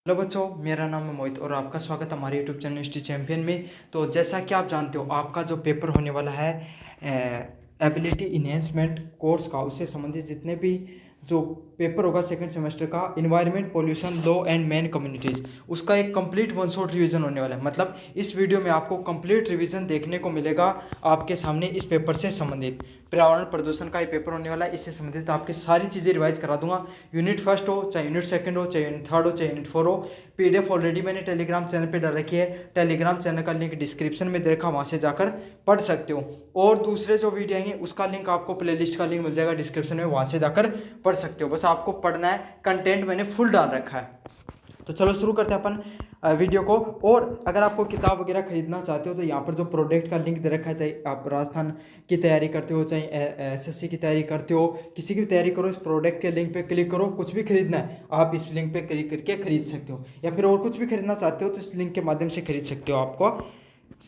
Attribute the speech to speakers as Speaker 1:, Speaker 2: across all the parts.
Speaker 1: Hello बच्चों, मेरा नाम है मोहित और आपका स्वागत है हमारे यूट्यूब चैनल हिस्ट्री चैंपियन में। तो जैसा कि आप जानते हो, आपका जो पेपर होने वाला है एबिलिटी इन्हेंसमेंट कोर्स का, उससे संबंधित जितने भी जो पेपर होगा सेकंड सेमेस्टर का, environment, pollution, law and man communities, उसका एक कंप्लीट वन शॉट रिवीजन होने वाला है। मतलब इस वीडियो में आपको कंप्लीट रिवीजन देखने को मिलेगा आपके सामने इस पेपर से संबंधित। पर्यावरण प्रदूषण का ये पेपर होने वाला है, इससे संबंधित आपकी सारी चीज़ें रिवाइज करा दूंगा। यूनिट फर्स्ट हो, चाहे यूनिट सेकंड हो, चाहे यूनिट थर्ड हो, चाहे यूनिट फोर हो। पीडीएफ ऑलरेडी मैंने टेलीग्राम चैनल पे डाल रखी है। टेलीग्राम चैनल का लिंक डिस्क्रिप्शन में दे रखा, वहाँ से जाकर पढ़ सकते हो। और दूसरे जो वीडियो आएंगे उसका लिंक आपको प्लेलिस्ट का लिंक मिल जाएगा डिस्क्रिप्शन में, वहाँ से जाकर पढ़ सकते हो। बस आपको पढ़ना है, कंटेंट मैंने फुल डाल रखा है। तो चलो शुरू करते हैं अपन वीडियो को। और अगर आपको किताब वगैरह खरीदना चाहते हो तो यहाँ पर जो प्रोडक्ट का लिंक दे रखा है, चाहे आप राजस्थान की तैयारी करते हो, चाहे एसएससी की तैयारी करते हो, किसी की भी तैयारी करो, इस प्रोडक्ट के लिंक पे क्लिक करो। कुछ भी खरीदना है आप इस लिंक पे क्लिक करके खरीद सकते हो, या फिर और कुछ भी खरीदना चाहते हो तो इस लिंक के माध्यम से खरीद सकते हो। आपको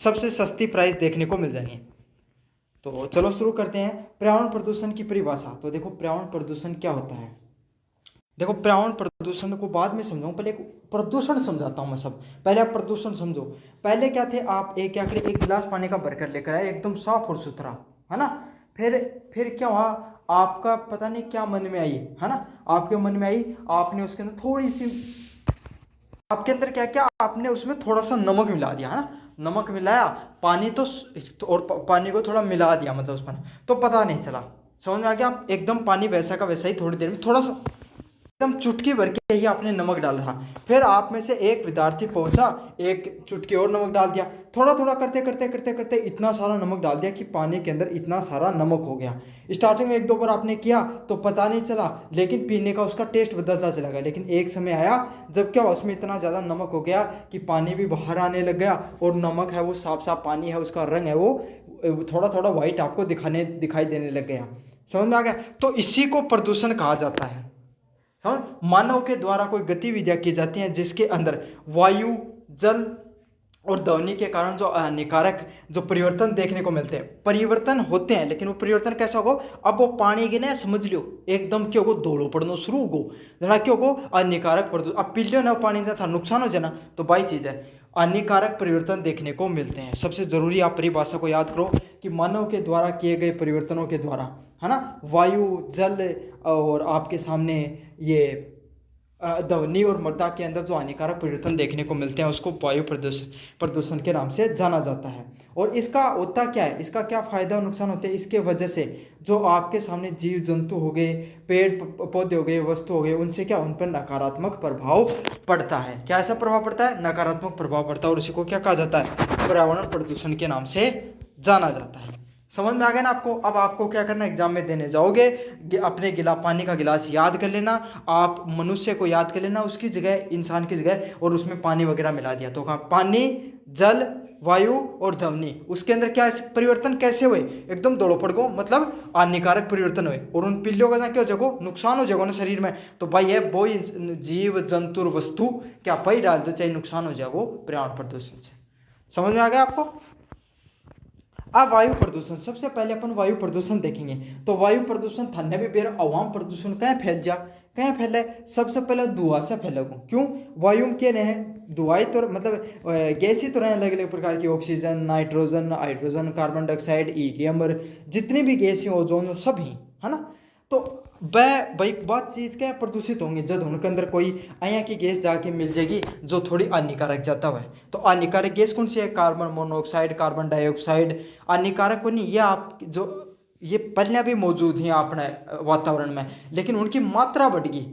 Speaker 1: सबसे सस्ती प्राइस देखने को मिल जाएंगे। तो चलो शुरू करते हैं। पर्यावरण प्रदूषण की परिभाषा। तो देखो, पर्यावरण प्रदूषण क्या होता है। देखो, पर्यावरण प्रदूषण को बाद में समझाऊं, पहले एक प्रदूषण समझाता हूं मैं सब। पहले आप प्रदूषण समझो। पहले क्या थे, आप एक क्या करें, एक गिलास पानी का भरकर लेकर आए, एकदम साफ और सुथरा, है ना। फिर क्या हुआ, आपका पता नहीं क्या मन में आई, है ना। आपके मन में आई, आपने उसके अंदर थोड़ी सी, आपके अंदर क्या क्या, आपने उसमें थोड़ा सा नमक मिला दिया, है ना। नमक मिलाया, पानी तो और पानी को थोड़ा मिला दिया, मतलब उसमें तो पता नहीं चला। समझ में आ गया। आप एकदम पानी वैसा का वैसा ही, थोड़ी देर में थोड़ा सा एकदम चुटकी भर के ही आपने नमक डाला था। फिर आप में से एक विद्यार्थी पहुंचा, एक चुटकी और नमक डाल दिया। थोड़ा थोड़ा करते करते करते करते इतना सारा नमक डाल दिया कि पानी के अंदर इतना सारा नमक हो गया। स्टार्टिंग में एक दो बार आपने किया तो पता नहीं चला, लेकिन पीने का उसका टेस्ट बदलता चला गया। लेकिन एक समय आया जब क्या, उसमें इतना ज़्यादा नमक हो गया कि पानी भी बाहर आने लग गया, और नमक है वो साफ साफ पानी है, उसका रंग है वो थोड़ा थोड़ा व्हाइट आपको दिखाई देने लग गया। समझ में आ गया। तो इसी को प्रदूषण कहा जाता है। समझ, मानव के द्वारा कोई गतिविधियां की जाती हैं जिसके अंदर वायु, जल और ध्वनि के कारण जो हानिकारक जो परिवर्तन देखने को मिलते हैं, परिवर्तन होते हैं। लेकिन वो परिवर्तन कैसा होगा, अब वो पानी के ना समझ लियो एकदम क्यों को धोलो पड़ना शुरू होगो, जना क्यों को हानिकारक प्रदूषण, अब पी लियो ना पानी से था नुकसान हो जाना, तो बाई चीज है, हानिकारक परिवर्तन देखने को मिलते हैं। सबसे जरूरी आप परिभाषा को याद करो कि मानव के द्वारा किए गए परिवर्तनों के द्वारा, है ना, वायु, जल और आपके सामने ये ध्वनि और मृदा के अंदर जो हानिकारक परिवर्तन देखने को मिलते हैं उसको वायु प्रदूषण प्रदूषण के नाम से जाना जाता है। और इसका होता क्या है, इसका क्या फायदा और नुकसान होते हैं, इसके वजह से जो आपके सामने जीव जंतु हो गए, पेड़ पौधे हो गए, वस्तु हो गए, उनसे क्या, उन पर नकारात्मक प्रभाव पड़ता है। क्या ऐसा प्रभाव पड़ता है, नकारात्मक प्रभाव पड़ता है, और उसी को क्या कहा जाता है, पर्यावरण प्रदूषण के नाम से जाना जाता है। समझ में आ गया ना आपको। अब आपको क्या करना, एग्जाम में देने जाओगे, अपने पानी का गिलास याद कर लेना, आप मनुष्य को याद कर लेना उसकी जगह, इंसान की जगह, और उसमें पानी वगैरह मिला दिया तो कहा पानी, जल, वायु और ध्वनि, उसके अंदर क्या परिवर्तन कैसे हुए, एकदम दौड़ो पड़ गो, मतलब हानिकारक परिवर्तन हुए, और उन पिल्लों का क्या हो जाएगा, नुकसान हो जाएगा ना शरीर में। तो भाई है वो जीव जंतु वस्तु क्या पाई डाल दो, चाहे नुकसान हो जाएगा पर्यावरण प्रदूषण से। समझ में आ गया आपको। अब वायु प्रदूषण, सबसे पहले अपन वायु प्रदूषण देखेंगे। तो वायु प्रदूषण थाने भी बेर अवाम प्रदूषण कहाँ फैल जा, कहाँ फैला है, सबसे पहले धुआं से फैलेगा। क्यों, वायु में क्या रहे, धुआई तो मतलब गैस ही तो रहे, अलग अलग प्रकार की, oxygen, nitrogen, hydrogen, carbon dioxide, helium, और जितनी भी गैस हैं, ओजोन, सब ही, है ना। तो वह भाई बात चीज़ क्या है, प्रदूषित होंगे जब उनके अंदर कोई अया की गैस जाके मिल जाएगी जो थोड़ी हानिकारक जाता हुआ है। तो हानिकारक गैस कौन सी है, कार्बन मोनोऑक्साइड, कार्बन डाइऑक्साइड। हानिकारक को नहीं, ये आप जो ये पहले भी मौजूद हैं अपने वातावरण में, लेकिन उनकी मात्रा बढ़ गई।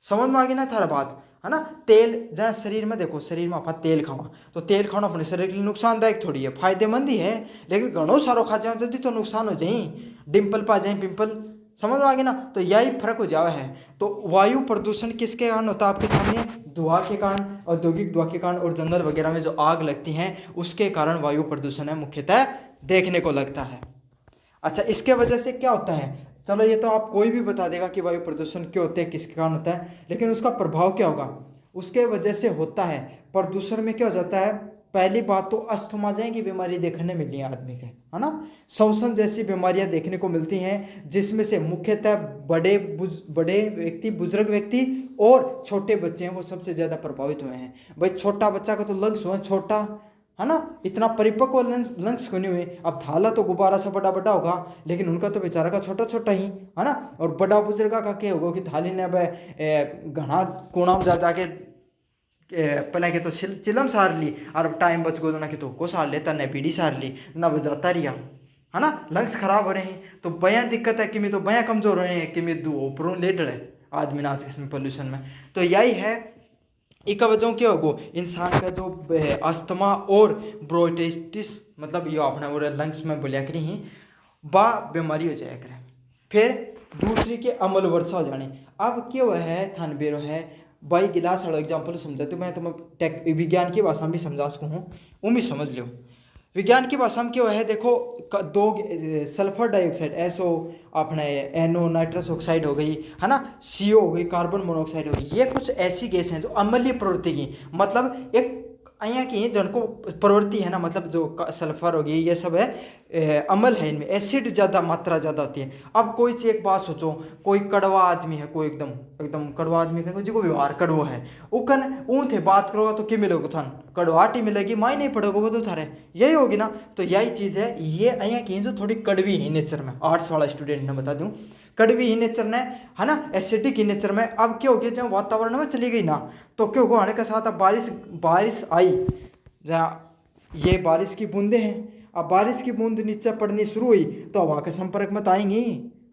Speaker 1: समझ में आ गई ना थारा बात, है ना। तेल जहाँ शरीर में देखो, शरीर में आप तेल खावा, तो तेल खाना अपने शरीर के लिए नुकसानदायक थोड़ी है, फायदेमंद ही है, लेकिन घणो सारो खा जाए जल्दी तो नुकसान हो जाए, डिम्पल पा जाए, पिंपल। समझ में आ गई ना। तो यही फर्क हो जावा है। तो वायु प्रदूषण किसके कारण होता है आपके सामने, धुआं के कारण, औद्योगिक धुआं के कारण, और जंगल वगैरह में जो आग लगती हैं उसके कारण वायु प्रदूषण है मुख्यतः देखने को लगता है। अच्छा, इसके वजह से क्या होता है, चलो ये तो आप कोई भी बता देगा कि वायु प्रदूषण क्यों होते हैं, किसके कारण होता है, लेकिन उसका प्रभाव क्या होगा, उसके वजह से होता है प्रदूषण में क्या हो जाता है, पहली बात तो अस्थमा की बीमारी देखने मिली है आदमी के, है ना। श्वसन जैसी बीमारियां देखने को मिलती हैं, जिसमें से मुख्यतः बड़े व्यक्ति, बुजुर्ग व्यक्ति और छोटे बच्चे हैं, वो सबसे ज़्यादा प्रभावित हुए हैं। भाई छोटा बच्चा का तो लंग्स हुआ छोटा, है ना, इतना परिपक्व लंग्स क्यों नहीं हुए। अब थाला तो गुब्बारा सा बड़ा बड़ा होगा, लेकिन उनका तो बेचारा का छोटा छोटा ही, है ना। और बड़ा बुजुर्ग का क्या होगा कि थाली ने घना कोणाम जा जाके पहले के तो चिलम सार ली, और टाइम बच गो ना कि तो को सार लेता न पीढ़ी सार ली ना बजाता रिया, है ना। लंग्स खराब हो रहे हैं तो बयां दिक्कत है कि मैं तो बयां कमजोर हो रहे हैं कि मैं दो ऊपरों लेट रहे आदमी आज के पोल्यूशन में। तो यही है एक वजह क्या होगो इंसान का जो अस्थमा और ब्रोंकाइटिस, मतलब ये अपना वो लंग्स में बोलिया करी ही बा बीमारी हो जाया करे। फिर दूसरी के अमल वर्षा हो जाने। अब क्यों है थान बेरो है बाई गिलास वाला एग्जाम्पल समझाते मैं तुम्हें टेक विज्ञान की भाषा में भी समझा सकूँ हूँ, वो भी समझ लो। विज्ञान की भाषा में क्यों है देखो, दो सल्फर डाइऑक्साइड एसओ, अपने एनो नाइट्रस ऑक्साइड हो गई, है ना, सीओ हो गई, कार्बन मोनोऑक्साइड हो गई। ये कुछ ऐसी गैस हैं जो अम्लीय प्रवृत्ति की, मतलब एक અહીંયા की जिनको प्रवृत्ति है ना, मतलब जो सल्फर हो गई ये सब है अमल है, इनमें एसिड ज़्यादा मात्रा ज़्यादा होती है। अब कोई चीज़ एक बात सोचो, कोई कड़वा आदमी है, कोई एकदम एकदम कड़वा आदमी है, जिसको व्यवहार कड़वा है, उकन ऊन थे बात करोगा तो क्या मिलेगा थान, कड़वाहट ही मिलेगी, माई नहीं पड़ेगा वो तो थारे, यही होगी ना। तो यही चीज़ है, ये અહીંયા की जो थोड़ी कड़वी है नेचर में, आर्ट्स वाला स्टूडेंट ने बता दूँ, कड़वी ही नेचर ने, है ना, एसिडिक ही नेचर में। अब क्या हो गया जब वातावरण में चली गई ना, तो क्या होगा आने के साथ अब बारिश आई, जहाँ ये बारिश की बूंदें हैं, अब बारिश की बूंद नीचे पड़नी शुरू हुई तो हवा के संपर्क में तो आएंगी,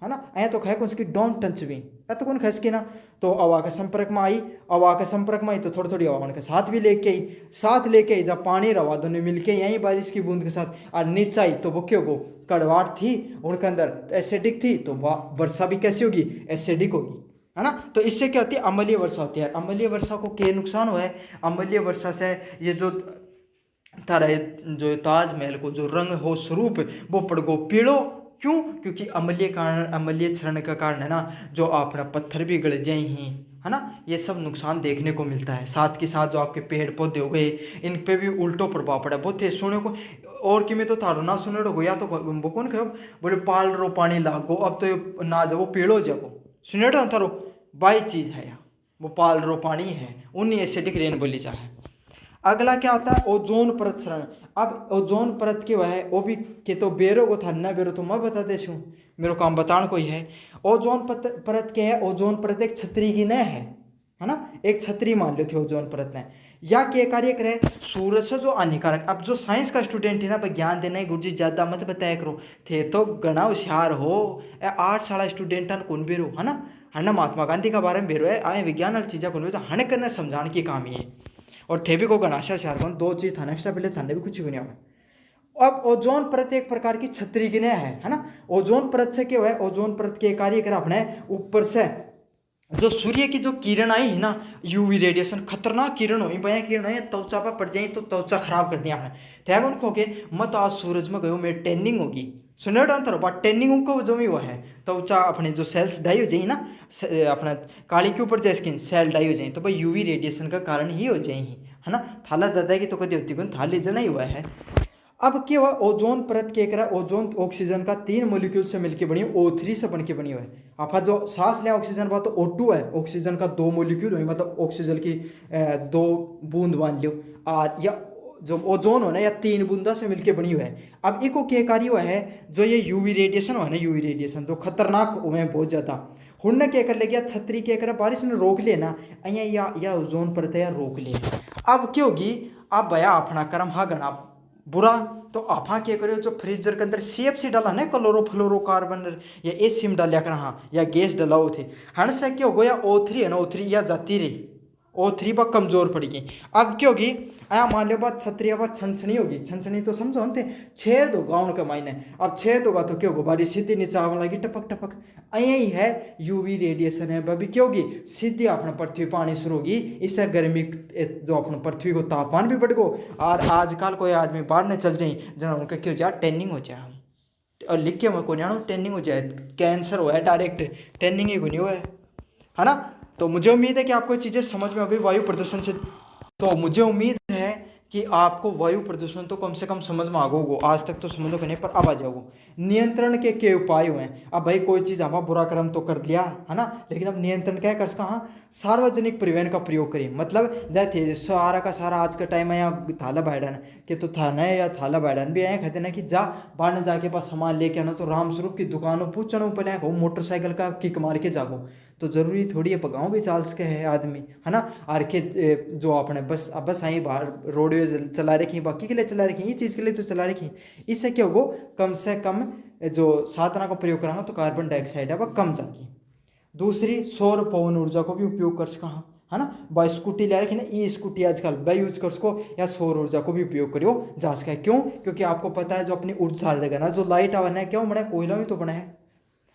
Speaker 1: है ना। ऐ तो खैर उसकी डोंट टच भी ऐ तो कौन खस की ना, तो हवा के संपर्क में आई, हवा के संपर्क में आई तो थोड़ी थोड़ी हवा उनके साथ भी लेके आई, साथ लेके आई जब पानी रवा दोनों मिलके यहीं बारिश की बूंद के साथ, और नीचे आई तो वो क्यों को कड़वाहट थी उनके अंदर, एसिडिक थी, तो वर्षा भी कैसी होगी, एसिडिक होगी, है ना। तो इससे क्या होती है, अम्लीय वर्षा होती है। अम्लीय वर्षा को क्या नुकसान हुआ है, अम्लीय वर्षा से ये जो तारा जो ताजमहल को जो रंग हो स्वरूप वो पड़ गो पीड़ो, क्यों, क्योंकि अम्लीय क्षरण का कारण है ना, जो अपना पत्थर भी गड़ जाए ही, है ना। ये सब नुकसान देखने को मिलता है। साथ के साथ जो आपके पेड़ पौधे हो गए इन पे भी उल्टो प्रभाव पड़ा बहुत है सुने को, और कि मैं तो थारो ना सुने हो या तो वो कौन कहो बोले पाल रो पानी लागो, अब तो ना जाओ पेड़ो जाओ सुने थारो बाई चीज़ है, वो पाल रो पानी है, उन्हीं एसिडिक रेन बोली जा है। अगला क्या होता है, ओजोन परत क्षरण। अब ओजोन परत के वह वो भी के तो बेरो को था ना बेरो तो मैं बता दे छूँ, मेरे काम बताना कोई है। ओजोन परत के है, ओजोन परत एक छतरी की न है ना, एक छतरी मान लो थी ओजोन परत ने, या क्या कार्य करे, सूरज से जो हानिकारक। अब जो साइंस का स्टूडेंट है ना ज्ञान देना ही गुरु जी ज़्यादा मत बताया करो, थे तो घना होशियार हो, आर्ट्स वाला स्टूडेंट कौन बेरो, है ना, हना महात्मा गांधी का बारे में बेरो है, आए विज्ञान वाली चीज़ें कौन बेरो, हने करने समझाने की काम ही है। और थे भी को गणाशा शारगोन दो चीज़ था नेक्स्ट पहले थाने भी कुछ भी नहीं हुआ। अब ओजोन परत एक प्रकार की छतरी की है ना। ओजोन परत से क्या हुआ है, ओजोन परत के कार्य कर अपने ऊपर से जो सूर्य की जो किरण आई है ना, यूवी रेडिएशन खतरनाक किरण हुई, बया किरण हुई, त्वचा पर पड़ जाए तो त्वचा खराब कर दिया आपने त्याग उनको के मत आज सूरज में गयो मेरी टेनिंग होगी, सुने अंतर बात टेनिंग को जो भी वो है त्वचा अपने जो सेल्स डाई हो जाए ना, अपना काली के ऊपर जो स्किन सेल डाई हो जाए तो भाई यूवी रेडिएशन का कारण ही हो जाए, है ना। थाला दादा की तो कभी होती कौन थाली जना ही हुआ है। अब क्या हुआ, ओजोन परत के करा, ओजोन ऑक्सीजन का 3 मोलिक्यूल से मिलकर बनी, O3 से बन के बनी हुई है। आप जो सांस लें ऑक्सीजन बात तो O2 है, ऑक्सीजन का 2 मोलिक्यूल हुई, मतलब ऑक्सीजन की 2 बूंद मान लो, और या जो ओजोन हो ना या 3 बूंदा से मिलकर बनी हुई है। अब एक क्या कार्य हुआ है, जो ये यूवी रेडिएशन हुआ ना, यूवी रेडिएशन जो खतरनाक हुए हैं बहुत ज़्यादा, हुन क्या कर ले गया छतरी क्या करा बारिश ने रोक लिया ना, अँ या ओजोन परत या रोक लिया। अब क्या होगी, अब भया अपना कर्म हा गणा बुरा, तो आपा क्या करो जो फ्रीजर के अंदर CFC डाला ना, क्लोरोफ्लोरोकार्बन या एसिम डालिया कर हाँ, या गैस डलाओ थे, हण से क्या हो गया O3 है ना, O3 या जाती रही, O3 पर कमजोर पड़ गई। अब क्या होगी, आया मान लो बात छतरी बात छनछनी होगी, छनछनी तो समझो थे छेद होगा उनके मायने, अब छेद होगा तो क्या होगा बारिश सीधी नीचे आने लगी टपक टपक, अँ ही है यूवी रेडिएशन है वह भी क्या होगी सीधी अपने पृथ्वी पानी शुरू होगी, इससे गर्मी जो अपने पृथ्वी को तापमान भी बढ़ गो, और आजकल कोई आदमी बाहर न चल जाए जना उनका क्यों जाए टेनिंग हो जाए, और लिख के मैं को जानो टेनिंग हो जाए, कैंसर हुआ है डायरेक्ट, टेनिंग ही को नहीं हुआ है ना। तो मुझे उम्मीद है कि आपको चीज़ें समझ में आ गई वायु प्रदूषण से। तो मुझे उम्मीद है कि आपको वायु प्रदूषण तो कम से कम समझ में आ गो, आज तक तो समझो कि नहीं, पर अब आ जाओ। नियंत्रण के उपाय हुए हैं। अब भाई कोई चीज़ हमारा बुरा कर्म तो कर दिया है ना, लेकिन अब नियंत्रण क्या कर सका, हाँ सार्वजनिक परिवहन का प्रयोग करें। मतलब जैसे थे सारा का सारा आज का टाइम है यहाँ थाला बैठन कि तो थाना या थाला बैठन भी आए कहते ना कि जा बाहर जाके पास सामान लेके आना, तो राम स्वरूप की दुकानों पूछना पहले हो मोटरसाइकिल का किक मार के जागो, तो जरूरी थोड़ी है पगाओ भी चाल सके है आदमी, है ना। आर के जो अपने बस अब बस आई बाहर रोडवेज चला रखी, बाकी के लिए चला रखी, ये चीज़ के लिए तो चला रखी। इससे क्या होगा, कम से कम जो साधना का प्रयोग करांगा तो कार्बन डाइऑक्साइड है वह कम जाएगी। दूसरी, सौर पवन ऊर्जा को भी उपयोग कर सका, है ना। बाई स्कूटी ले रखी ना, ई स्कूटी आजकल बाई यूज कर सको, या सौर ऊर्जा को भी उपयोग करियो जा सका। क्यों, क्योंकि आपको पता है जो अपनी ऊर्जा रहेगा ना, जो लाइट आवन है क्यों बना है, कोयला में तो बना है।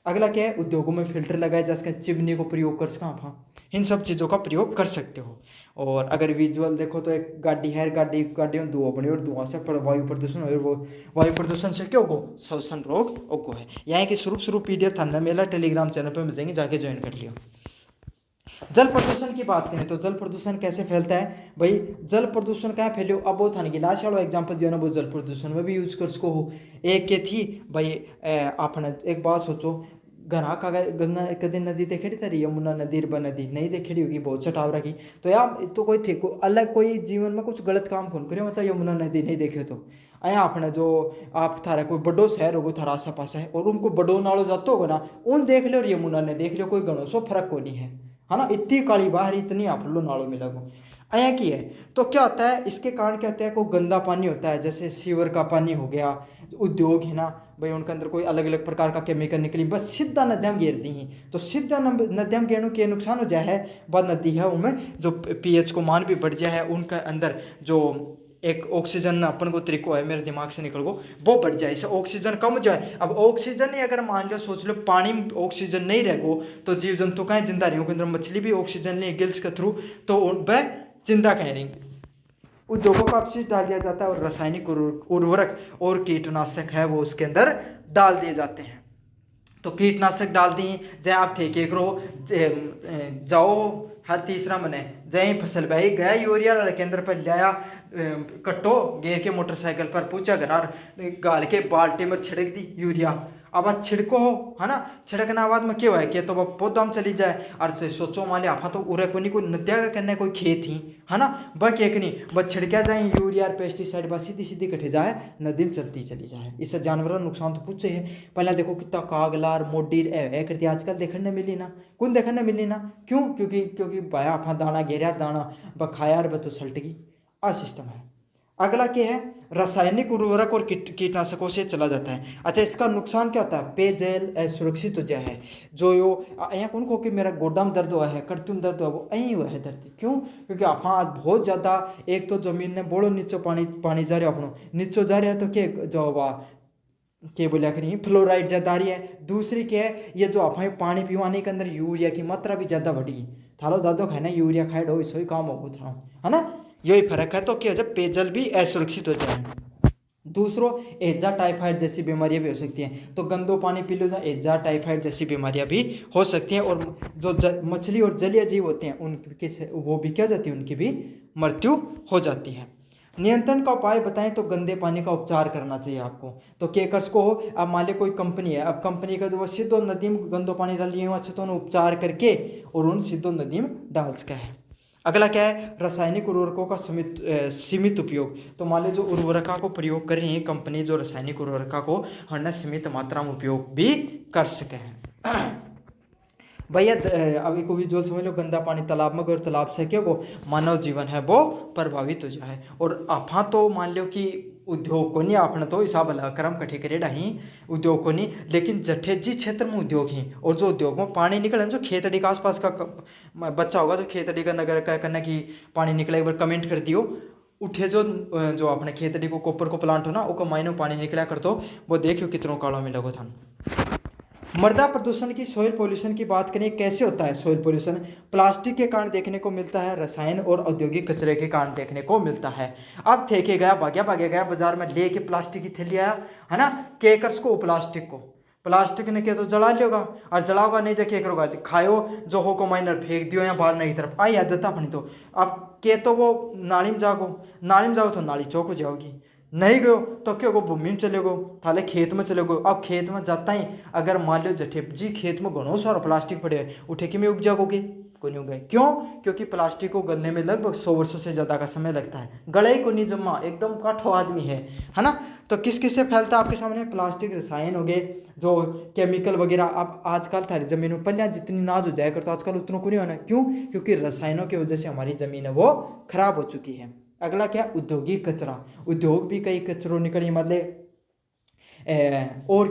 Speaker 1: अगला क्या है, उद्योगों में फिल्टर लगाए जा सके, चिमनी को प्रयोग कर सका आप, इन सब चीज़ों का प्रयोग कर सकते हो। और अगर विजुअल देखो तो एक गाड़ी है, गाड़ियों धुआं बने, और धुआं से वायु प्रदूषण हो, वो वायु प्रदूषण से क्यों को श्वसन रोग को है। यहाँ की शुरू PDF था मेला टेलीग्राम चैनल पर मिल जाएंगे, जाके ज्वाइन कर लियो। जल प्रदूषण की बात करें तो जल प्रदूषण कैसे फैलता है भाई, जल प्रदूषण क्या फैलियो, अब वो था ना गिलास वाला एग्जाम्पल दिया ना, वो जल प्रदूषण में भी यूज कर सको हो। एक के थी भाई, आपने एक बात सोचो, घना का गंगा कदे नदी देखेड़ी था, यमुना नदी व नदी नहीं देखेड़ी होगी, बहुत छटाव रखी, तो यार तो कोई थे को अलग कोई जीवन में कुछ गलत काम कौन करे, मतलब यमुना नदी नहीं देखे तो अया आपने जो आप थारा कोई बड़ो शहर होगो थारा आसा पास है, और उनको बड़ो नालों जातो होगा ना, उन देख लो और यमुना ने देख लो, कोई घणो सो फर्क को नहीं है ना। इतनी काली बाहर इतनी आप लो नालों मिला को अया की है। तो क्या होता है, इसके कारण क्या होता है, कोई गंदा पानी होता है, जैसे सीवर का पानी हो गया, उद्योग है ना भाई, उनके अंदर कोई अलग अलग प्रकार का केमिकल निकली, बस सीधा नदियाँ घेर दी हैं, तो सीधा नदियाँ घेरने के नुकसान हो जाए है, बाद नदी है उनमें जो pH को मान भी बढ़ जाए है, उनके अंदर जो एक ऑक्सीजन अपन को तरीको है, मेरे दिमाग से निकल गो, वो बढ़ जाए, इससे ऑक्सीजन कम हो जाए। अब ऑक्सीजन ही अगर मान लो सोच लो पानी में ऑक्सीजन नहीं रहेगो, तो जीव जंतु कहें जिंदा रही, अंदर मछली भी ऑक्सीजन ले गिल्स के थ्रू, तो वह जिंदा कह रही। उद्योगों का अपशिष्ट डाल दिया जाता है, और रासायनिक उर्वरक और कीटनाशक है वो उसके अंदर डाल दिए जाते हैं। तो कीटनाशक डाल दी, जय आप थे के करो जाओ, हर तीसरा मने जय फसल भाई गया यूरिया केंद्र पर लाया, कट्टो गेर के मोटरसाइकिल पर पूछा घर गाल के बाल्टी में छिड़क दी यूरिया। अब छिड़को हो, है ना, छिड़कना बाद में क्या है कि तो वह पौधा में चली जाए, और से सोचो मान लिया आप तो उरे कोई नदिया का करने कोई खेत ही, है ना, बस एक नहीं बस छिड़का जाए यूरिया पेस्टिसाइड, बस सीधी सीधी कटे जाए, नदी में चलती चली जाए। इससे जानवरों का नुकसान तो पूछे है। पहले देखो कितना कागलार मोडीर करती, आजकल देखने मिली ना, कौन देखने मिली ना, क्यों, क्योंकि भाया आपा दाना घेरिया दाना बखाया तो सल्टगी, आ सिस्टम है। अगला क्या है, रासायनिक उर्वरक और कीटनाशकों से चला जाता है। अच्छा, इसका नुकसान क्या होता है, पेयजल असुरक्षित हो जाए है, जो यो यहाँ कौन को कि मेरा गोडाम दर्द हुआ है, कर्तुम दर्द हुआ, वो यही हुआ है दर्द, क्यों, क्योंकि आप आज बहुत ज़्यादा, एक तो जमीन ने बोलो नीचो पानी जा रहा है, अपनों नीचो जा रहा है, तो क्या जो क्या बोलिया करिए फ्लोराइड ज़्यादा आ रही है। दूसरी क्या है, ये जो आप पानी पीवाने के अंदर यूरिया की मात्रा भी ज़्यादा बढ़ी, थालो दादो खाना यूरिया खाए डो, इसो ही काम हो था, है ना, यही फर्क है। तो क्या जब पेयजल भी असुरक्षित हो जाए। दूसरों, एजा टाइफाइड जैसी बीमारियां भी हो सकती हैं, तो गंदो पानी पी लो, एजा टाइफाइड जैसी बीमारियां भी हो सकती हैं। और जो मछली और जलीय जीव होते हैं उनकी वो भी क्या जाती है, उनकी भी मृत्यु हो जाती है। नियंत्रण का उपाय बताएं तो गंदे पानी का उपचार करना चाहिए आपको। तो केकर्स को हो, अब मान लीजिए कोई कंपनी है, अब कंपनी का जो वो सीधो नदी में गंदो पानी डाल लिए अच्छे, तो उन्हें उपचार करके और उन सीधो नदी में डाल सका है। अगला क्या है, रासायनिक उर्वरकों का सीमित उपयोग। तो मान लीजिए जो उर्वरका को प्रयोग कर रही है कंपनी, जो रासायनिक उर्वरका को हर सीमित मात्रा में उपयोग भी कर सके हैं। भैया अभी को विजुअल समझ लो, गंदा पानी तालाब में गए, तालाब से क्या को मानव जीवन है वो प्रभावित हो जाए। और आपा तो मान लो कि उद्योग को नहीं, आपने तो हिसाब क्रम कठी करेडा ही उद्योग को नहीं, लेकिन जठे जी क्षेत्र में उद्योग ही, और जो उद्योग में पानी निकले जो खेतड़ी के आसपास का बच्चा होगा, तो खेतड़ी का नगर का करना कि पानी निकला, एक बार कमेंट कर दियो। उठे जो अपने खेतड़ी को कोपर को प्लांट हो ना, वो मायने पानी निकला कर, तो वो देखियो कितनों कालों में लगो था। मृदा प्रदूषण की, सॉइल पोल्यूशन की बात करें, कैसे होता है सॉइल पोल्यूशन, प्लास्टिक के कारण देखने को मिलता है, रसायन और औद्योगिक कचरे के कारण देखने को मिलता है। अब फेंके गया भाग्या गया बाजार में लेके प्लास्टिक की थैली आया, है ना, केकर्स को प्लास्टिक को, प्लास्टिक ने क्या तो जला लियोगा, और जलाओगा नहीं जाके एक रोगा खायो जो हो को माइनर फेंक दियो या बाहर नहीं तरफ आई आदत अपनी। तो अब के तो वो नाली में जागो, नाली में जाओ तो नाली चौक हो जाओगी, नहीं गयो तो क्या गो भूमि में चले गो, थाले खेत में चले गो। अब खेत में जाता ही अगर मान लो जठे जी खेत में घणो सारा प्लास्टिक पड़े उठे कि में उग जाओगे, को नहीं उगे। क्यों? क्योंकि प्लास्टिक को गलने में लगभग 100 वर्षों से ज़्यादा का समय लगता है, गले ही को नहीं जमा, एकदम काठो आदमी है ना। तो किस किस से फैलता है आपके सामने? प्लास्टिक रसायन हो गए, जो केमिकल वगैरह। अब आजकल थारी जमीन में पहले जितनी नाज हो जाए कर तो आजकल उतना को नहीं होना। क्यों? क्योंकि रसायनों की वजह से हमारी जमीन है वो खराब हो चुकी है। अगला क्या? औद्योगिक कचरा। उद्योग भी कई कचरों निकली, मतलब और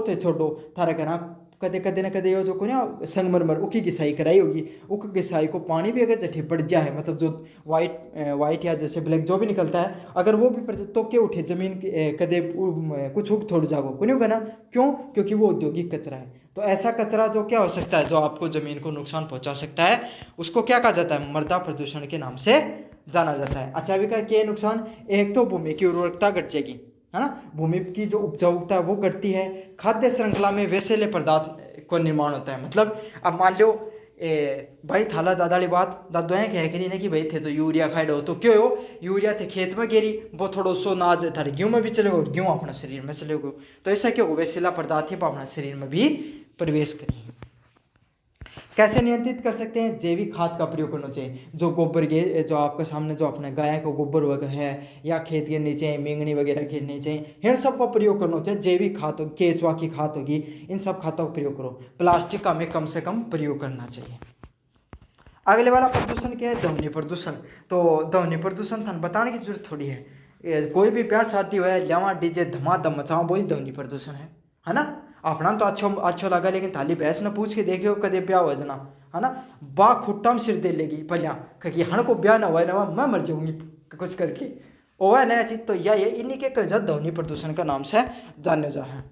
Speaker 1: तो छोड़ो थारा कहना कदे कदे न कदे जो को ना संगमरमर उकी घिसाई कराई होगी, उक घिसाई को पानी भी अगर जठे पड़ जाए, मतलब जो वाइट या जैसे ब्लैक जो भी निकलता है, अगर वो भी पड़ जाए तो क्या उठे जमीन कदे कुछ उग थोड़ जागो को नहीं होगा ना। क्यों? क्योंकि वो औद्योगिक कचरा है। तो ऐसा कचरा जो क्या हो सकता है, जो आपको जमीन को नुकसान पहुंचा सकता है, उसको क्या कहा जाता है? मृदा प्रदूषण के नाम से जाना जाता है। अच्छा अभी का क्या नुकसान? एक तो भूमि की उर्वरकता घट जाएगी, है ना, भूमि की जो उपजाऊता है वो घटती है। खाद्य श्रृंखला में वैसेले पदार्थ को निर्माण होता है। मतलब अब मान लो भाई थाला दादाली बात दादोएं कह करी ना कि भाई थे तो यूरिया खाए दो, तो क्यों हो यूरिया थे खेत में गेरी वो थोड़ो सो नाज थारे गेहूं में भी चलेगा और गेहूं अपना शरीर में चलेगा। तो ऐसा क्यों? वैसेला पदार्थ ही अपना शरीर में भी प्रवेश करेंगे। कैसे नियंत्रित कर सकते हैं? जैविक खाद का प्रयोग करना चाहिए। जो गोबर के जो आपके सामने जो अपने गाय का गोबर वगैरह है या खेत के नीचे मेंगनी वगैरह खेलनी चाहिए, इन सब का प्रयोग करना चाहिए। जैविक खाद हो, केचुआ की खाद होगी, इन सब खादों का प्रयोग करो। प्लास्टिक का हमें कम से कम प्रयोग करना चाहिए। अगले वाला प्रदूषण क्या है? ध्वनि प्रदूषण। तो ध्वनि प्रदूषण थाने बताने की जरूरत थोड़ी है, कोई भी ब्याह शादी हुआ है लियावा डीजे धमाधम मचाओ वही ध्वनि प्रदूषण है ना। अपना तो अच्छो लगा, लेकिन थाली बहस न पूछ के देखियो कदे ब्याह हो जना, है ना, बा खुट्टा में सिर दे लेगी पलिया कि हण को ब्याह ना हुआ ना मैं मर जाऊंगी कुछ करके। ओ है नया चीज तो यह है, इन्हीं के कल ध्वनि प्रदूषण का नाम से जाने जा है।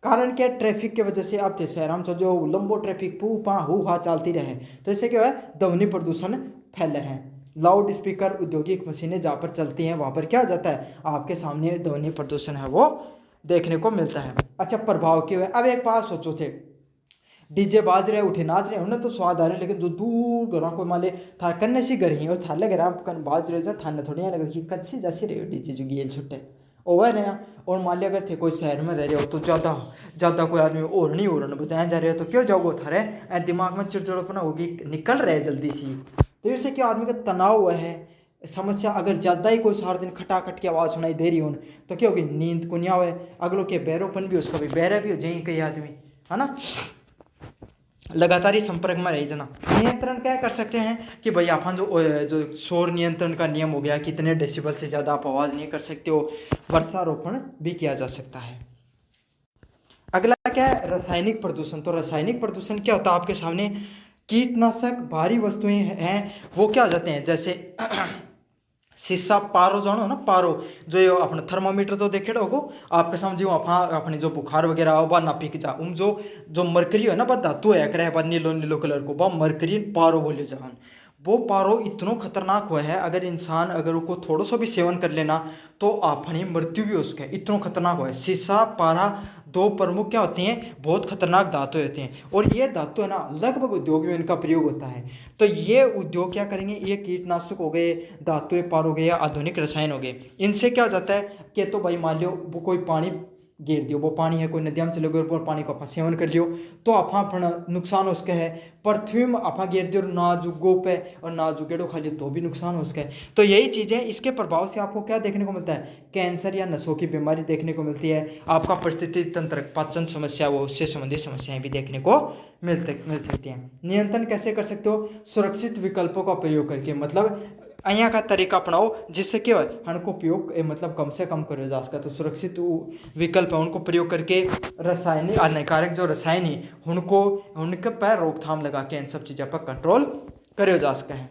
Speaker 1: कारण क्या? ट्रैफिक की वजह से आप थे शहर में जो लंबो ट्रैफिक पू पा हु हा चलती रहे, तो इससे क्या है? ध्वनि प्रदूषण फैले हैं। लाउड स्पीकर, औद्योगिक मशीनें जहाँ पर चलती हैं वहाँ पर क्या हो जाता है? आपके सामने ध्वनि प्रदूषण है वो देखने को मिलता है। अच्छा प्रभाव क्या है? अब एक बात सोचो थे, डीजे बाज रहे उठे नाच रहे उन्हें तो स्वाद आ रहे, लेकिन जो दूर घरों को मान ले थार कन्ने सी घर ही और थार लग रहा कन बाज रहे थाने थोड़ी लगे कि कद से जैसे रहे हो डीजे जो गेल छुट्टे ओवर नया। और मान लिया अगर थे कोई शहर में रह रहे हो तो ज़्यादा ज़्यादा कोई आदमी और बजाए जा रहे हो तो क्यों जाओगे थारे दिमाग में चिड़चिड़पना होगी, निकल रहे जल्दी सी। तो इससे क्या आदमी का तनाव हुआ है समस्या। अगर ज़्यादा ही कोई सारा दिन खटाखट की आवाज़ सुनाई दे रही हो तो क्या होगी? नींद को नहीं आवे, अगलों के बैरोपन भी उसका भी बैरा भी हो जाए कई आदमी, है ना। लगातार ही संपर्क में रही जना। नियंत्रण क्या कर सकते हैं कि भाई अपन जो शोर नियंत्रण का नियम हो गया, कितने डेसिबल से ज़्यादा आप आवाज़ नहीं कर सकते हो। वर्षारोपण भी किया जा सकता है। अगला क्या है? रासायनिक प्रदूषण। तो रासायनिक प्रदूषण क्या होता है आपके सामने? कीटनाशक भारी वस्तुएं हैं वो क्या हो जाते हैं, जैसे शीशा पारो जानो ना, पारो जो ये अपने थर्मामीटर तो देखे होगो आपके सामने जो अपने जो बुखार वगैरह हो ना पीक जा उन जो मरकरी है ना बा धातु है करे बा नीलो नीलो कलर को बा मरकरी पारो बोले जान। वो पारो इतना खतरनाक हुआ है, अगर इंसान अगर उसको थोड़ा सा भी सेवन कर लेना तो अपनी मृत्यु भी उसके इतना खतरनाक हुआ है। शीशा पारा दो प्रमुख क्या होते हैं? बहुत खतरनाक धातु होते हैं, और ये धातु है ना लगभग उद्योग में इनका प्रयोग होता है। तो ये उद्योग क्या करेंगे? ये कीटनाशक हो गए, धातु पार हो गए या आधुनिक रसायन हो गए, इनसे क्या हो जाता है कि तो भाई मान लो वो कोई पानी गिर दियो, वो पानी है कोई नदिया में चले गए और पानी को आप सेवन कर लियो तो आप अपना नुकसान हो सका है। पृथ्वी में आप गिर दियो ना जुगो पे और ना जुगेड़ो खा लियो तो भी नुकसान हो सका है। तो यही चीज़ें इसके प्रभाव से आपको क्या देखने को मिलता है? कैंसर या नसों की बीमारी देखने को मिलती है। आपका परिस्थिति तंत्र पाचन समस्या वो उससे संबंधित समस्याएं भी देखने को मिल सकती हैं। नियंत्रण कैसे कर सकते हो? सुरक्षित विकल्पों का प्रयोग करके, मतलब અહીંયા का तरीका अपनाओ जिससे क्या है उनको उपयोग मतलब कम से कम करो जा सका। तो सुरक्षित विकल्प है उनको प्रयोग करके रासायनिक हानिकारक जो रसायन है उनको उनके पर रोकथाम लगा के इन सब चीज़ों पर कंट्रोल करो जा सका है।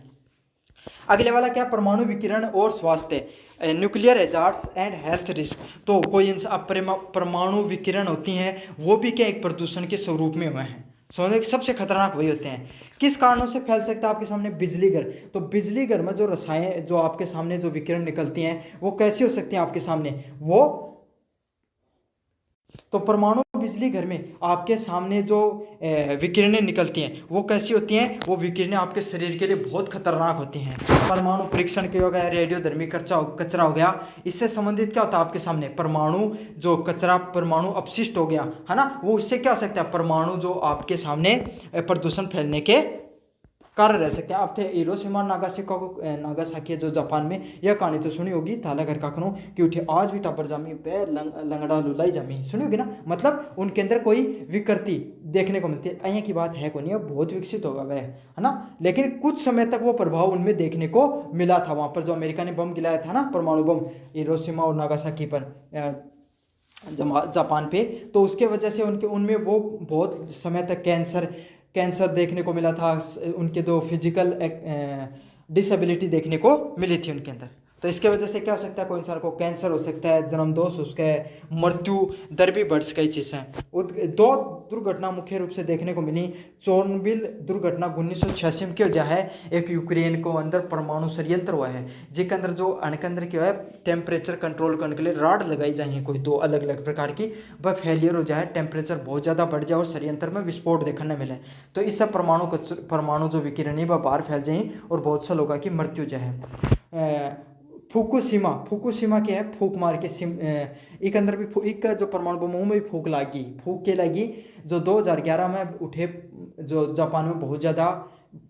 Speaker 1: अगले वाला क्या? परमाणु विकिरण और स्वास्थ्य, nuclear hazards and health risk. तो कोई परमाणु विकिरण होती हैं वो भी क्या एक प्रदूषण के स्वरूप में हुए हैं। समझो कि सबसे खतरनाक वही होते हैं। किस कारणों से फैल सकता है आपके सामने? बिजली घर। तो बिजली घर में जो रसायन जो आपके सामने जो विकिरण निकलती हैं वो कैसी हो सकती हैं आपके सामने? वो तो परमाणु बिजली घर में आपके सामने जो विकिरणें निकलती हैं वो कैसी होती हैं? वो विकिरणें आपके शरीर के लिए बहुत खतरनाक होती हैं। परमाणु परीक्षण के हो गया, रेडियोधर्मी कचरा हो गया, इससे संबंधित क्या होता है आपके सामने? परमाणु जो कचरा, परमाणु अपशिष्ट हो गया है ना, वो इससे क्या हो सकता है? परमाणु जो आपके सामने प्रदूषण फैलने के कारण रह सकते हैं। आप थे हिरोशिमा नागासाकी जो जापान में, यह कहानी तो सुनी होगी, थाला घर काकनो कि उठे आज भी टब्बर जामी पे लंगड़ा लुलाई जामी, सुनी होगी ना। मतलब उनके अंदर कोई विकृति देखने को मिलती है। अहिया की बात है को नहीं, अब बहुत विकसित होगा वह, है ना, लेकिन कुछ समय तक वो प्रभाव उनमें देखने को मिला था। वहाँ पर जो अमेरिका ने बम गिराया था ना, परमाणु बम हिरोशिमा और नागासाकी पर, जापान पे, तो उसके वजह से उनमें वो बहुत समय तक कैंसर देखने को मिला था। उनके जो फिजिकल डिसेबिलिटी देखने को मिली थी उनके अंदर। तो इसके वजह से क्या हो सकता है? कोई इंसान को कैंसर हो सकता है, जन्म दोष हो सकता है, मृत्यु दर भी बढ़ कई चीज़ें हैं। दो दुर्घटना मुख्य रूप से देखने को मिली। चोर्नोबिल दुर्घटना 1986 में क्या वजह है? एक यूक्रेन को अंदर परमाणु षड्यंत्र हुआ है, जिसके अंदर जो अणु अंदर क्या है, टेम्परेचर कंट्रोल करने के लिए रॉड लगाई जाए कोई दो अलग अलग प्रकार की, वह फेलियर हो जाए, टेम्परेचर बहुत ज़्यादा बढ़ जाए और षड्यंत्र में विस्फोट देखने मिले। तो इससे परमाणु जो विकिरण वह बाहर फैल जाए और बहुत से लोगों की मृत्यु जो है। फुकुशिमा क्या है? फूक मार के एक अंदर भी एक जो परमाणु बम में भी फूक के लगी, जो 2011 में उठे, जो जापान में बहुत ज़्यादा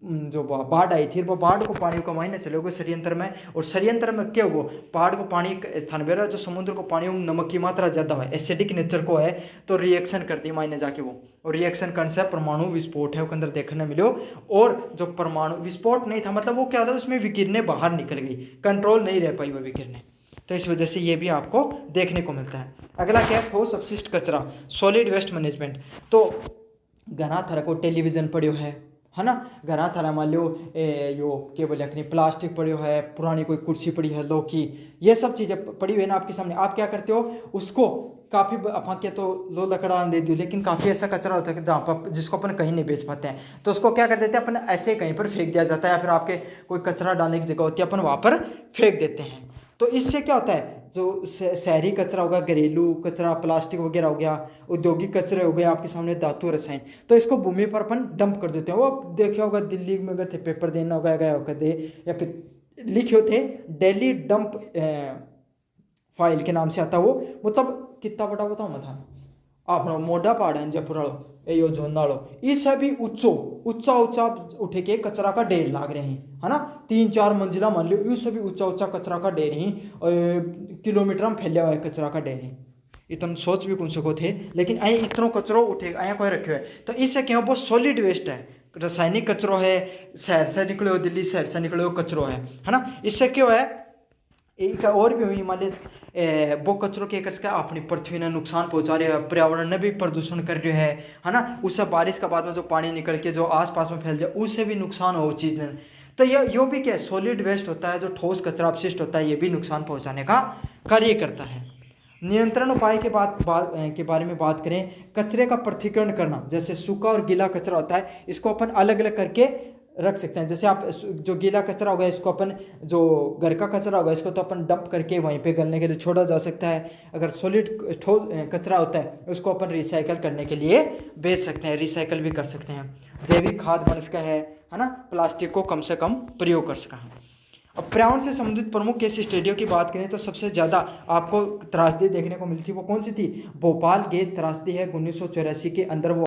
Speaker 1: जो बाढ़ आई थी, वो बाढ़ को पानी को मायने चले गए षड्यंत्र में। और षड्यंत्र में क्या हुआ? बाढ़ को पानी थानबेरा जो समुद्र को पानी में नमक की मात्रा ज़्यादा है, एसिडिक नेचर को है, तो रिएक्शन करती मायने जाके वो, और रिएक्शन करने से परमाणु विस्फोट है उसके अंदर देखने मिलो। और जो परमाणु विस्फोट नहीं था, मतलब वो क्या था, उसमें विकिरणें बाहर निकल गई, कंट्रोल नहीं रह पाई वो विकिरणें। तो इस वजह से ये भी आपको देखने को मिलता है। अगला क्या है? ठोस अपशिष्ट कचरा, सॉलिड वेस्ट मैनेजमेंट। तो घना थर को टेलीविजन पड़ो है ना, घना थारा मान लो यो क्या बोले अपनी प्लास्टिक पड़ो है, पुरानी कोई कुर्सी पड़ी है, लौकी, ये सब चीज़ें पड़ी हुई है ना आपके सामने। आप क्या करते हो? उसको काफ़ी अपन के तो लो लकड़ा दे दो, लेकिन काफ़ी ऐसा कचरा होता है जहाँ पर जिसको अपन कहीं नहीं बेच पाते हैं, तो उसको क्या कर देते हैं अपन? ऐसे कहीं पर फेंक दिया जाता है, या फिर आपके कोई कचरा डालने की जगह होती है, अपन वहाँ पर फेंक देते हैं। तो इससे क्या होता है? जो शहरी कचरा होगा, घरेलू कचरा, प्लास्टिक वगैरह हो गया, औद्योगिक कचरे हो गए, आपके सामने धातु रसायन, तो इसको भूमि पर अपन डंप कर देते हैं। वो देखा होगा दिल्ली में अगर थे पेपर देना होगा गया होगा दे, या फिर लिखे होते दिल्ली डंप फाइल के नाम से आता वो। मतलब कितना बड़ा बताओ मैं था आप मोटा पहाड़ है जयपुर यो जोनाड़ो, ये सभी ऊंचा उठे के कचरा का ढेर लाग रहे हैं, है ना, 3-4 मंजिला मान लो, ये सभी ऊंचा कचरा का ढेर ही किलोमीटर में फैलिया हुआ है कचरा का ढेर ही। इतना सोच भी कौन सको थे, लेकिन अँ इतना कचरो उठे अँ कोई रखे है। तो इससे क्या बहुत सॉलिड वेस्ट है, रासायनिक कचरो है, शहर से निकले हो, दिल्ली शहर से निकले हो कचरो है ना। इससे क्यों है? एक और भी हुई मान लीजिए वो कचरों के करके अपनी पृथ्वी ने नुकसान पहुंचा रहे हैं, पर्यावरण ने भी प्रदूषण कर रहे है ना। उससे बारिश के बाद में जो पानी निकल के जो आसपास में फैल जाए, उससे भी नुकसान हो चीज़। तो यो भी क्या है? सॉलिड वेस्ट होता है, जो ठोस कचरा अपशिष्ट होता है, ये भी नुकसान पहुंचाने का कार्य करता है। नियंत्रण उपाय के बारे में बात करें, कचरे का पृथक्करण करना, जैसे सूखा और गीला कचरा होता है, इसको अपन अलग अलग करके रख सकते हैं। जैसे आप जो गीला कचरा होगा इसको अपन, जो घर का कचरा होगा इसको तो अपन डंप करके वहीं पे गलने के लिए छोड़ा जा सकता है। अगर सॉलिड कचरा होता है उसको अपन रिसाइकल करने के लिए बेच सकते हैं, रिसाइकल भी कर सकते हैं। जैविक खाद बन सका है ना, प्लास्टिक को कम से कम प्रयोग कर सका है। अब पर्यावरण से संबंधित प्रमुख केस स्टडियों की बात करें तो सबसे ज़्यादा आपको त्रासदी देखने को मिलती, वो कौन सी थी? भोपाल गैस त्रासदी है 1984 के अंदर वो